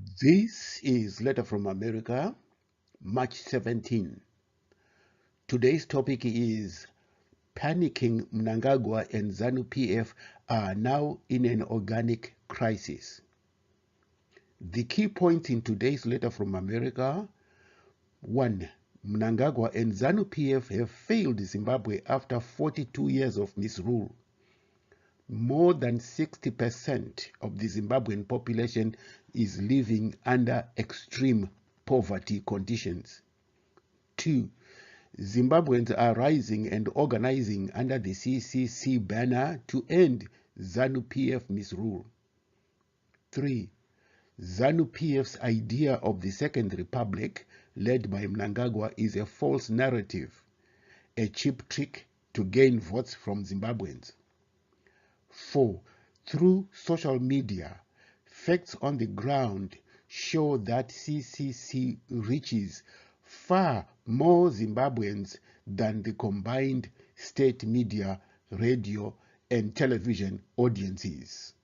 This is Letter from America, March 17. Today's topic is Panicking Mnangagwa and ZANU PF are now in an organic crisis. The key points in today's Letter from America: 1. Mnangagwa and ZANU PF have failed Zimbabwe after 42 years of misrule. More than 60% of the Zimbabwean population is living under extreme poverty conditions. 2. Zimbabweans are rising and organizing under the CCC banner to end ZANU PF misrule. 3. ZANU PF's idea of the Second Republic, led by Mnangagwa, is a false narrative, a cheap trick to gain votes from Zimbabweans. 4. Through social media, facts on the ground show that CCC reaches far more Zimbabweans than the combined state media, radio, and television audiences.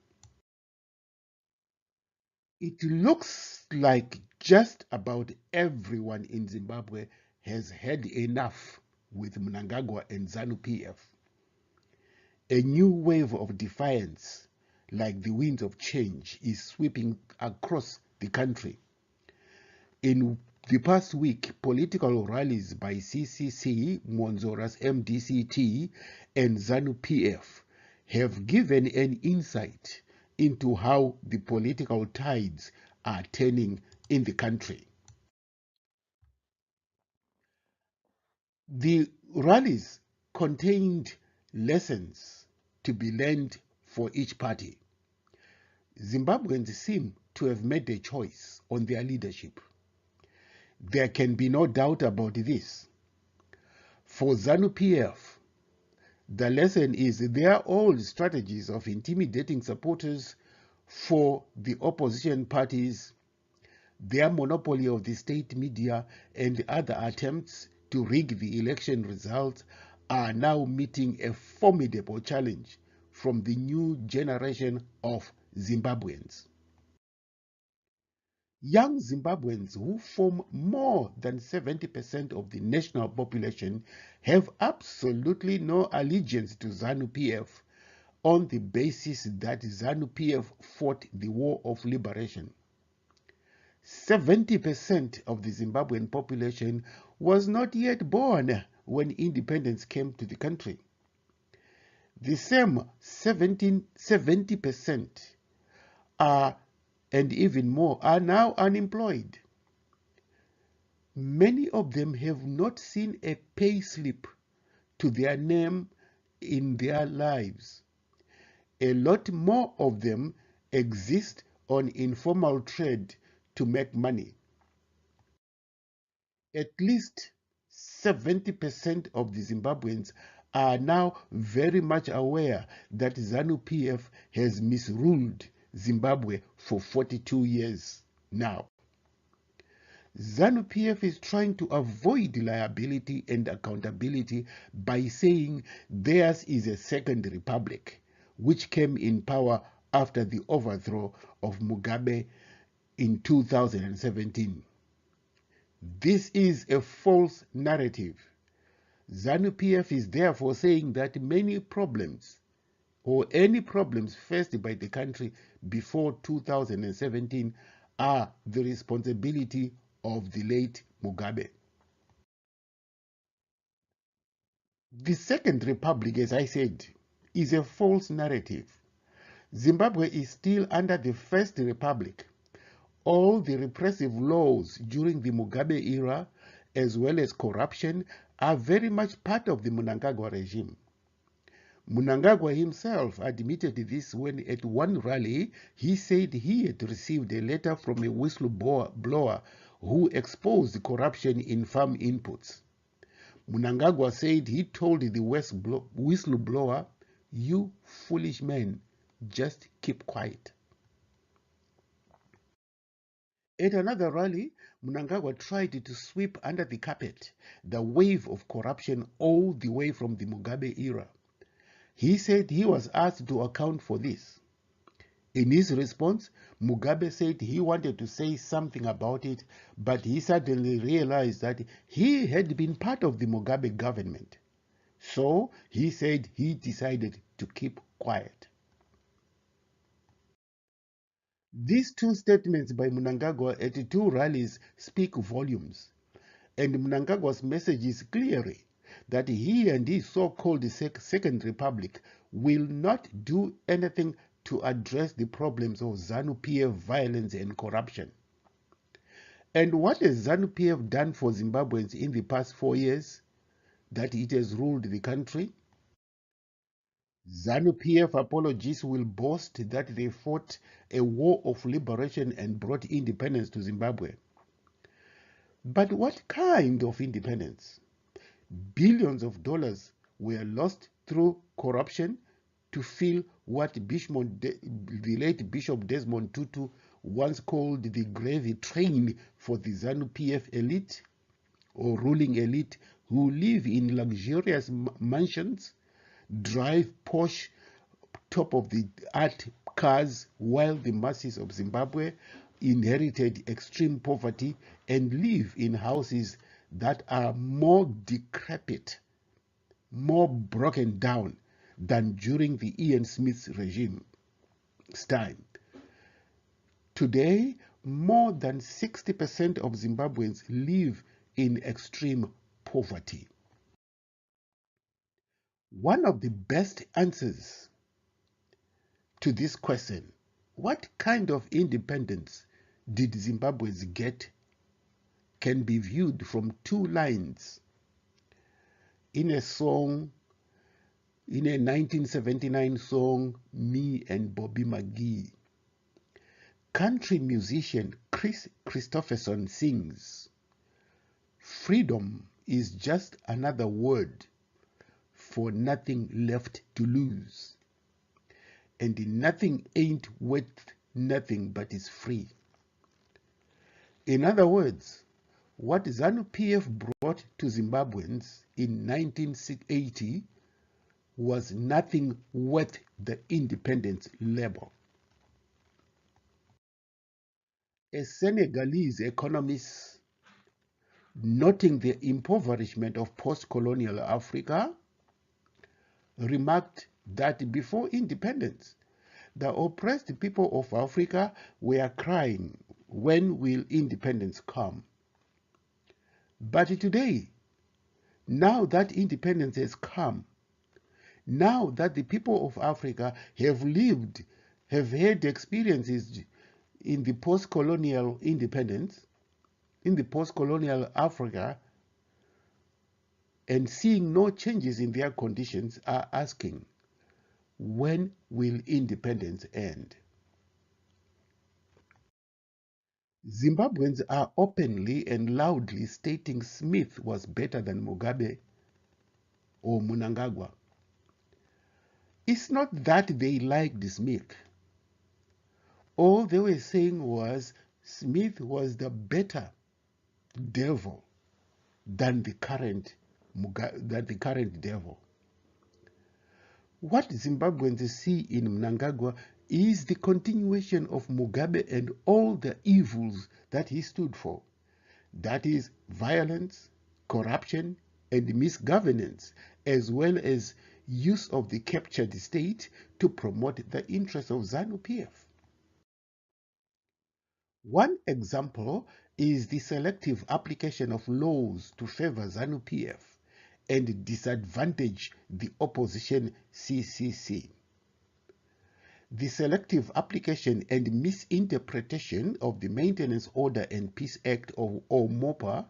It looks like just about everyone in Zimbabwe has had enough with Mnangagwa and ZANU PF. A new wave of defiance, like the winds of change, is sweeping across the country. In the past week, political rallies by CCC, Monzora's MDCT, and ZANU PF have given an insight into how the political tides are turning in the country. The rallies contained lessons to be learned for each party. Zimbabweans seem to have made a choice on their leadership. There can be no doubt about this. For ZANU PF, the lesson is their old strategies of intimidating supporters for the opposition parties, their monopoly of the state media, and other attempts to rig the election results are now meeting a formidable challenge from the new generation of Zimbabweans. Young Zimbabweans, who form more than 70% of the national population, have absolutely no allegiance to ZANU PF on the basis that ZANU PF fought the War of Liberation. 70% of the Zimbabwean population was not yet born when independence came to the country. The same 70% are, and even more, are now unemployed. Many of them have not seen a pay slip to their name in their lives. A lot more of them exist on informal trade to make money. At least 70% of the Zimbabweans are now very much aware that ZANU PF has misruled Zimbabwe for 42 years now. ZANU PF is trying to avoid liability and accountability by saying theirs is a second republic, which came in power after the overthrow of Mugabe in 2017. This is a false narrative. ZANU PF is therefore saying that many problems, or any problems faced by the country before 2017, are the responsibility of the late Mugabe. The Second Republic, as I said, is a false narrative. Zimbabwe is still under the First Republic. All the repressive laws during the Mugabe era, as well as corruption, are very much part of the Mnangagwa regime. Mnangagwa himself admitted this when at one rally he said he had received a letter from a whistleblower who exposed corruption in farm inputs. Mnangagwa said he told the whistleblower, "You foolish man, just keep quiet." At another rally, Mnangagwa tried to sweep under the carpet the wave of corruption all the way from the Mugabe era. He said he was asked to account for this. In his response, Mugabe said he wanted to say something about it, but he suddenly realized that he had been part of the Mugabe government. So he said he decided to keep quiet. These two statements by Mnangagwa at two rallies speak volumes, and Mnangagwa's message is clearly that he and his so-called Second Republic will not do anything to address the problems of ZANU PF violence and corruption. And what has ZANU PF done for Zimbabweans in the past 4 years that it has ruled the country? ZANU PF apologists will boast that they fought a war of liberation and brought independence to Zimbabwe. But what kind of independence? Billions of dollars were lost through corruption to fill what the late Bishop Desmond Tutu once called the gravy train for the ZANU PF elite or ruling elite who live in luxurious mansions, drive posh top-of-the-art cars, while the masses of Zimbabwe inherited extreme poverty and live in houses that are more decrepit, more broken down than during the Ian Smith's regime's time. Today, more than 60% of Zimbabweans live in extreme poverty. One of the best answers to this question, what kind of independence did Zimbabweans get, can be viewed from two lines in a song, in a 1979 song, Me and Bobby McGee. Country musician Chris Christopherson sings, "Freedom is just another word for nothing left to lose. And nothing ain't worth nothing but is free." In other words, what ZANU PF brought to Zimbabweans in 1980 was nothing worth the independence label. A Senegalese economist, noting the impoverishment of post-colonial Africa, remarked that before independence, the oppressed people of Africa were crying, "When will independence come?" But today, now that independence has come, now that the people of Africa have had experiences in the post-colonial independence, in the post-colonial Africa, and seeing no changes in their conditions, are asking, when will independence end? Zimbabweans are openly and loudly stating Smith was better than Mugabe or Mnangagwa. It's not that they liked Smith. All they were saying was Smith was the better devil than the current devil. What Zimbabweans see in Mnangagwa is the continuation of Mugabe and all the evils that he stood for. That is violence, corruption, and misgovernance, as well as use of the captured state to promote the interests of ZANU PF. One example is the selective application of laws to favor ZANU PF and disadvantage the opposition CCC. The selective application and misinterpretation of the Maintenance Order and Peace Act or MOPA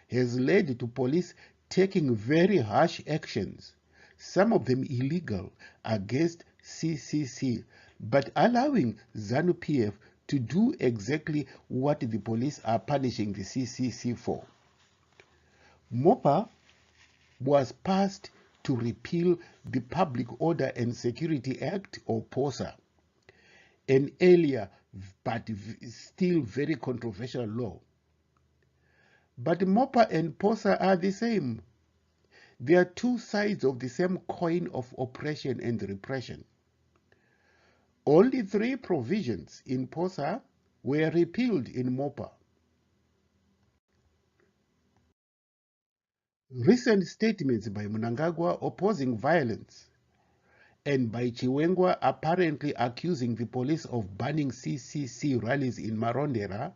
has led to police taking very harsh actions, some of them illegal, against CCC, but allowing ZANU PF to do exactly what the police are punishing the CCC for. MOPA was passed to repeal the Public Order and Security Act, or POSA, an earlier but still very controversial law. But MOPA and POSA are the same. They are two sides of the same coin of oppression and repression. Only 3 provisions in POSA were repealed in MOPA. Recent statements by Mnangagwa opposing violence and by Chiwengwa apparently accusing the police of banning CCC rallies in Marondera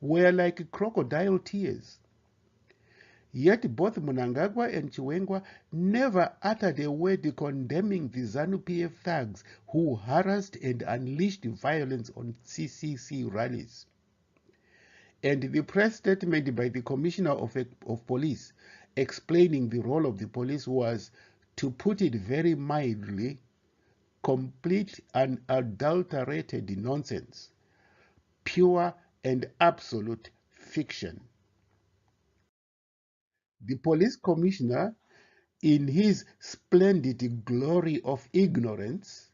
were like crocodile tears. Yet both Mnangagwa and Chiwengwa never uttered a word condemning the ZANU PF thugs who harassed and unleashed violence on CCC rallies. And the press statement by the Commissioner of Police explaining the role of the police was, to put it very mildly, complete and unadulterated nonsense, pure and absolute fiction. The police commissioner, in his splendid glory of ignorance,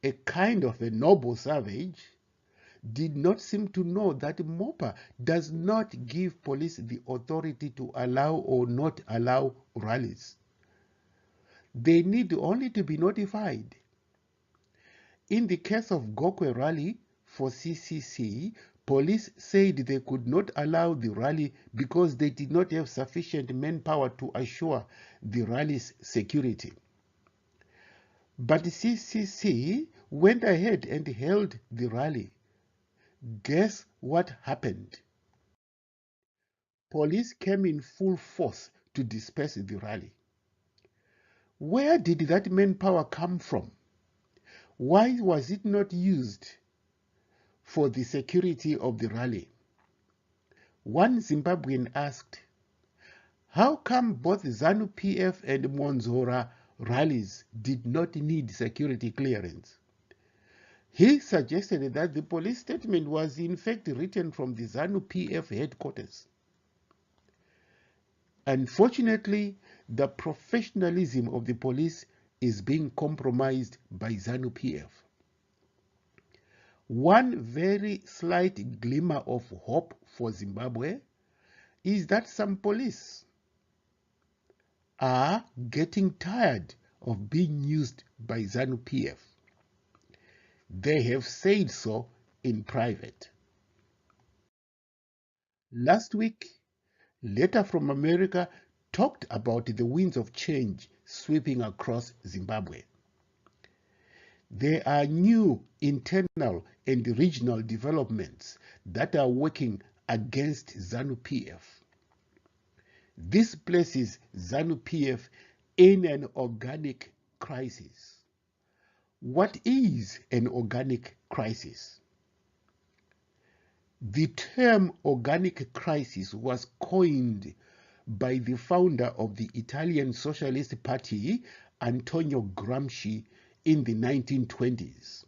a kind of a noble savage, did not seem to know that MOPA does not give police the authority to allow or not allow rallies. They need only to be notified. In the case of Gokwe rally for CCC, police said they could not allow the rally because they did not have sufficient manpower to assure the rally's security. But CCC went ahead and held the rally. Guess what happened? Police came in full force to disperse the rally. Where did that manpower come from? Why was it not used for the security of the rally? One Zimbabwean asked, how come both ZANU PF and Monzora rallies did not need security clearance? He suggested that the police statement was in fact written from the ZANU PF headquarters. Unfortunately, the professionalism of the police is being compromised by ZANU PF. One very slight glimmer of hope for Zimbabwe is that some police are getting tired of being used by ZANU PF. They have said so in private. Last week, Letter from America talked about the winds of change sweeping across Zimbabwe. There are new internal and regional developments that are working against ZANU PF. This places ZANU PF in an organic crisis. What is an organic crisis? The term organic crisis was coined by the founder of the Italian Socialist Party, Antonio Gramsci, in the 1920s.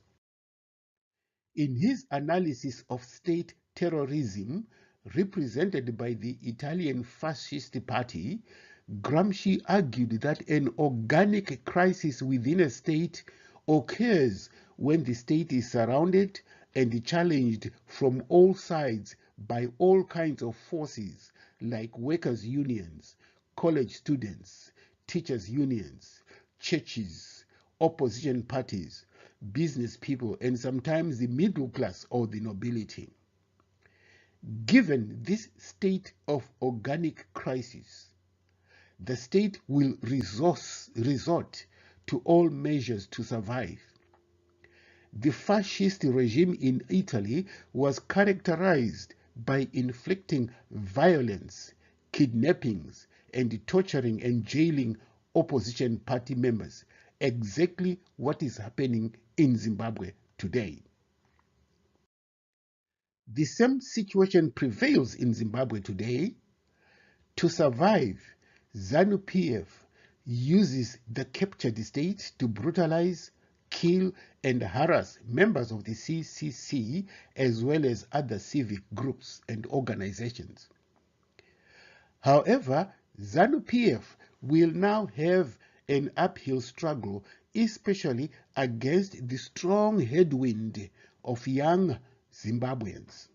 In his analysis of state terrorism represented by the Italian Fascist Party, Gramsci argued that an organic crisis within a state occurs when the state is surrounded and challenged from all sides by all kinds of forces like workers' unions, college students, teachers' unions, churches, opposition parties, business people, and sometimes the middle class or the nobility. Given this state of organic crisis, the state will resort to all measures to survive. The fascist regime in Italy was characterized by inflicting violence, kidnappings, and torturing and jailing opposition party members, exactly what is happening in Zimbabwe today. The same situation prevails in Zimbabwe today. To survive, ZANU PF uses the captured state to brutalize, kill, and harass members of the CCC as well as other civic groups and organizations. However, ZANU PF will now have an uphill struggle, especially against the strong headwind of young Zimbabweans.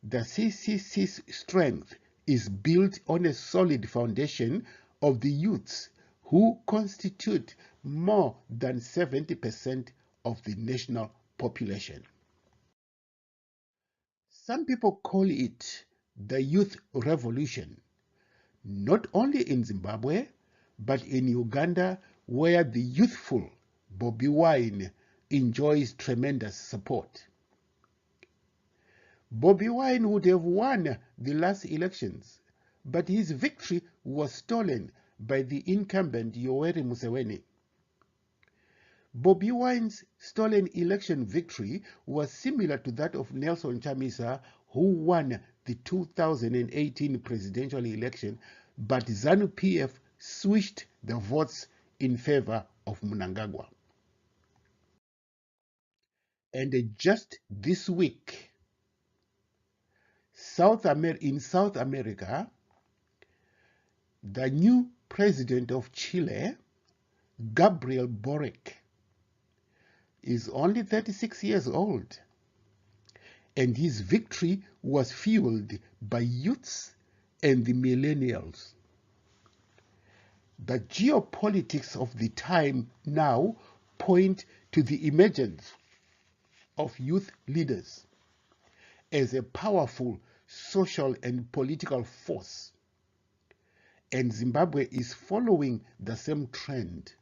The CCC's strength is built on a solid foundation of the youths who constitute more than 70% of the national population. Some people call it the youth revolution, not only in Zimbabwe, but in Uganda, where the youthful Bobi Wine enjoys tremendous support. Bobi Wine would have won the last elections, but his victory was stolen by the incumbent Yoweri Museveni. Bobi Wine's stolen election victory was similar to that of Nelson Chamisa, who won the 2018 presidential election, but ZANU PF switched the votes in favor of Mnangagwa. And just this week, in South America, the new president of Chile, Gabriel Boric, is only 36 years old, and his victory was fueled by youths and the millennials. The geopolitics of the time now point to the emergence of youth leaders as a powerful social and political force, and Zimbabwe is following the same trend.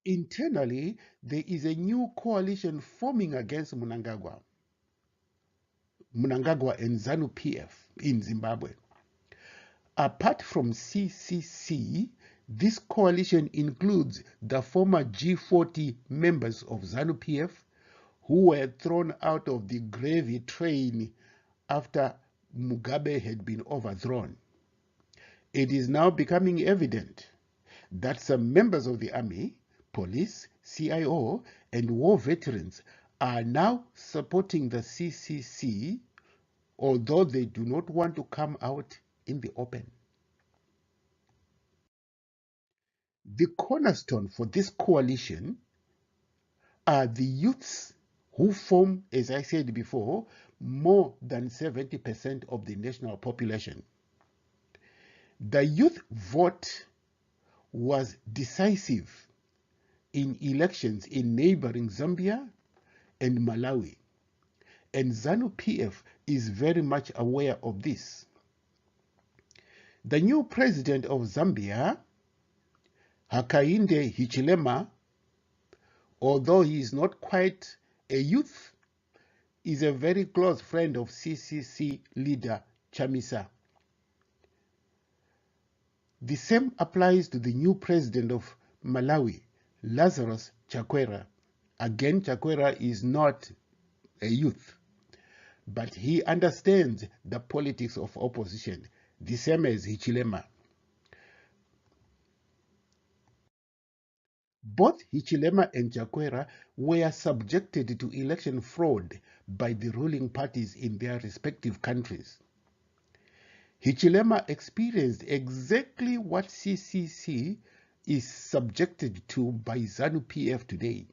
Internally, there is a new coalition forming against Mnangagwa and ZANU PF in Zimbabwe. Apart from CCC, this coalition includes the former G40 members of ZANU PF who were thrown out of the gravy train after Mugabe had been overthrown. It is now becoming evident that some members of the army, police, CIO, and war veterans are now supporting the CCC, although they do not want to come out in the open. The cornerstone for this coalition are the youths who form, as I said before, more than 70% of the national population. The youth vote was decisive in elections in neighboring Zambia and Malawi, and ZANU PF is very much aware of this. The new president of Zambia, Hakainde Hichilema, although he is not quite a youth, is a very close friend of CCC leader Chamisa. The same applies to the new president of Malawi, Lazarus Chakwera. Again, Chakwera is not a youth, but he understands the politics of opposition, the same as Hichilema. Both Hichilema and Chakwera were subjected to election fraud by the ruling parties in their respective countries. Hichilema experienced exactly what CCC is subjected to by ZANU PF today.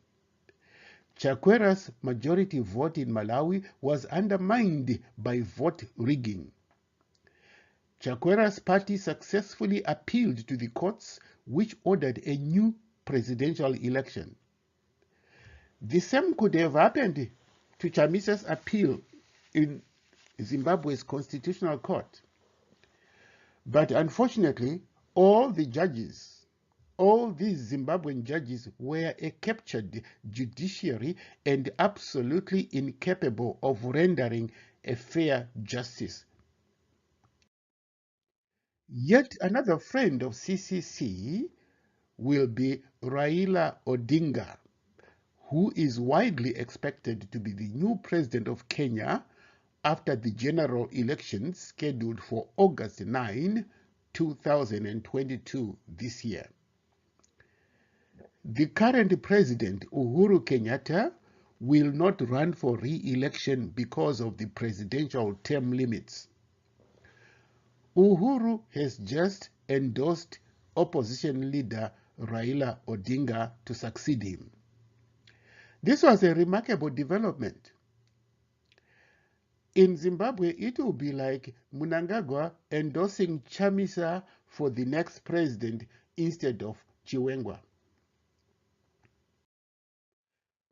Chakwera's majority vote in Malawi was undermined by vote rigging. Chakwera's party successfully appealed to the courts, which ordered a new presidential election. The same could have happened to Chamisa's appeal in Zimbabwe's Constitutional Court. But unfortunately, all these Zimbabwean judges were a captured judiciary and absolutely incapable of rendering a fair justice. Yet another friend of CCC will be Raila Odinga, who is widely expected to be the new president of Kenya after the general elections scheduled for August 9, 2022 this year. The current president, Uhuru Kenyatta, will not run for re-election because of the presidential term limits. Uhuru has just endorsed opposition leader Raila Odinga to succeed him. This was a remarkable development. In Zimbabwe, it will be like Mnangagwa endorsing Chamisa for the next president instead of Chiwenga.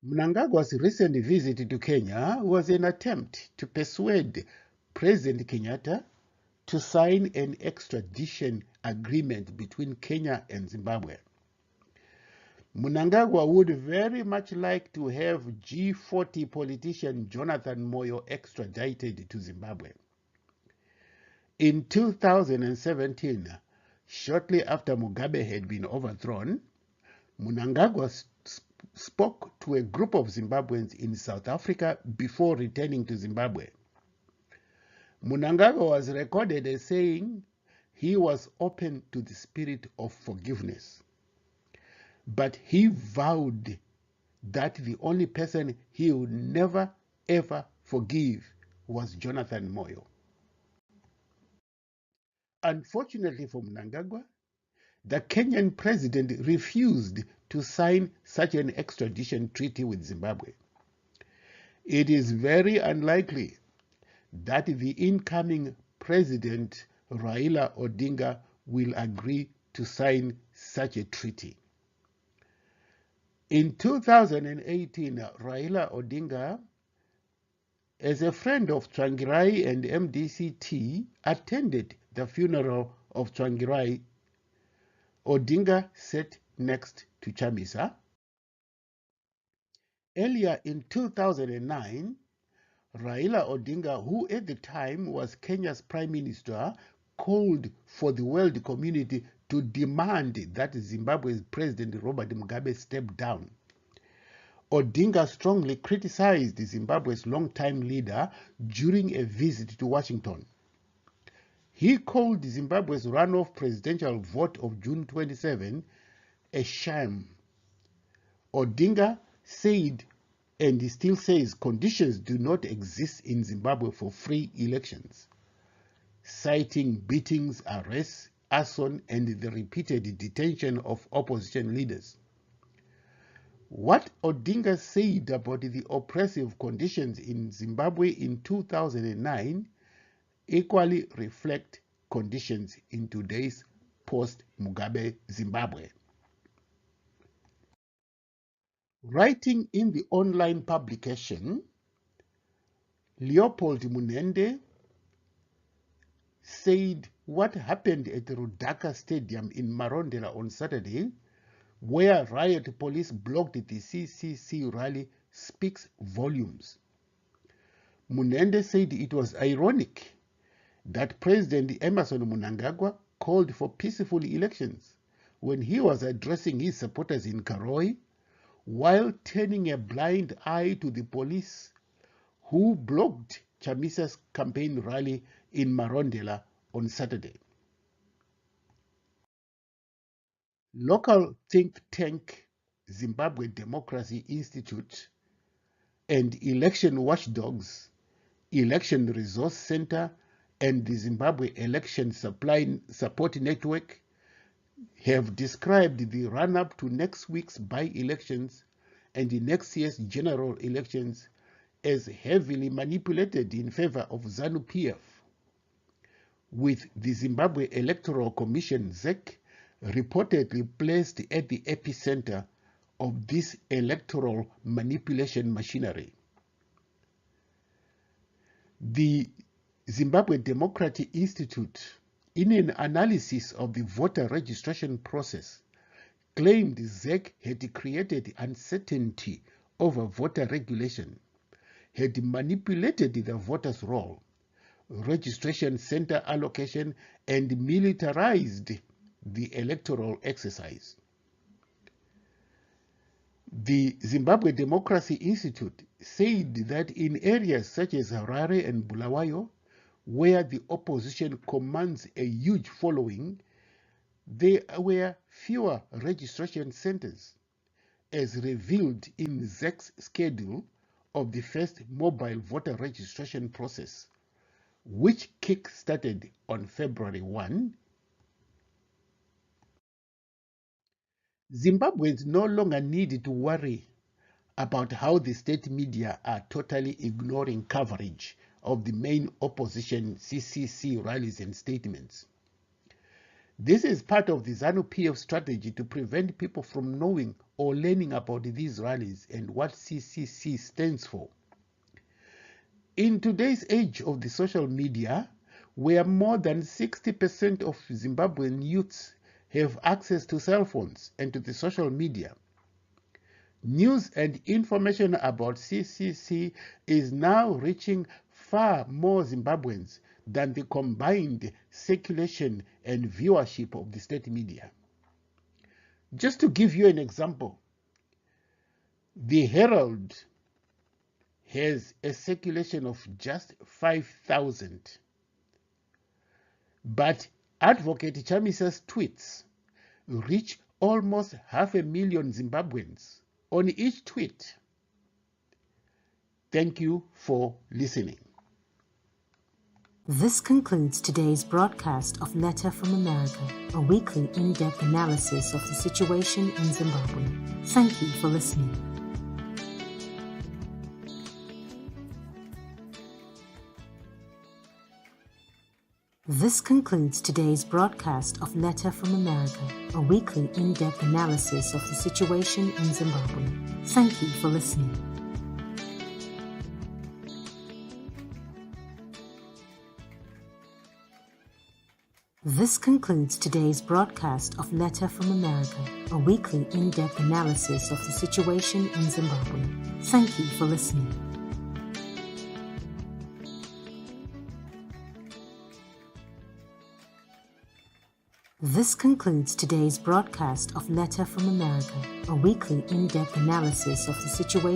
Mnangagwa's recent visit to Kenya was an attempt to persuade President Kenyatta to sign an extradition agreement between Kenya and Zimbabwe. Mnangagwa would very much like to have G40 politician Jonathan Moyo extradited to Zimbabwe. In 2017, shortly after Mugabe had been overthrown, Mnangagwa spoke to a group of Zimbabweans in South Africa before returning to Zimbabwe. Mnangagwa was recorded as saying he was open to the spirit of forgiveness, but he vowed that the only person he would never ever forgive was Jonathan Moyo. Unfortunately for Mnangagwa, the Kenyan president refused to sign such an extradition treaty with Zimbabwe. It is very unlikely that the incoming president, Raila Odinga, will agree to sign such a treaty. In 2018, Raila Odinga, as a friend of Tsvangirai and MDCT, attended the funeral of Tsvangirai. Odinga sat next to Chamisa. Earlier in 2009, Raila Odinga, who at the time was Kenya's prime minister, called for the world community to demand that Zimbabwe's President Robert Mugabe step down. Odinga strongly criticized Zimbabwe's longtime leader during a visit to Washington. He called Zimbabwe's runoff presidential vote of June 27 a sham. Odinga said, and he still says, conditions do not exist in Zimbabwe for free elections, citing beatings, arrests, arson, and the repeated detention of opposition leaders. What Odinga said about the oppressive conditions in Zimbabwe in 2009 equally reflect conditions in today's post-Mugabe Zimbabwe. Writing in the online publication, Leopold Munende said what happened at the Rudaka Stadium in Marondera on Saturday, where riot police blocked the CCC rally, speaks volumes. Munende said it was ironic that President Emmerson Mnangagwa called for peaceful elections when he was addressing his supporters in Karoi, while turning a blind eye to the police who blocked Chamisa's campaign rally in Marondera on Saturday. Local think tank Zimbabwe Democracy Institute and election watchdogs, Election Resource Center, and the Zimbabwe Election Support Network have described the run-up to next week's by-elections and the next year's general elections as heavily manipulated in favor of ZANU PF, with the Zimbabwe Electoral Commission ZEC reportedly placed at the epicenter of this electoral manipulation machinery. The Zimbabwe Democracy Institute, in an analysis of the voter registration process, claimed ZEC had created uncertainty over voter regulation, had manipulated the voters' roll, registration center allocation, and militarized the electoral exercise. The Zimbabwe Democracy Institute said that in areas such as Harare and Bulawayo, where the opposition commands a huge following, there were fewer registration centers, as revealed in ZEC's schedule of the first mobile voter registration process, which kick-started on February 1. Zimbabweans no longer need to worry about how the state media are totally ignoring coverage of the main opposition CCC rallies and statements. This is part of the ZANU PF strategy to prevent people from knowing or learning about these rallies and what CCC stands for. In today's age of the social media, where more than 60% of Zimbabwean youths have access to cell phones and to the social media, news and information about CCC is now reaching far more Zimbabweans than the combined circulation and viewership of the state media. Just to give you an example, the Herald has a circulation of just 5,000. But Advocate Chamisa's tweets reach almost 500,000 Zimbabweans on each tweet. Thank you for listening. This concludes today's broadcast of Letter from America, a weekly in-depth analysis of the situation in Zimbabwe. Thank you for listening. This concludes today's broadcast of Letter from America, a weekly in-depth analysis of the situation in Zimbabwe. Thank you for listening. This concludes today's broadcast of Letter from America, a weekly in-depth analysis of the situation in Zimbabwe. Thank you for listening. This concludes today's broadcast of Letter from America, a weekly in-depth analysis of the situation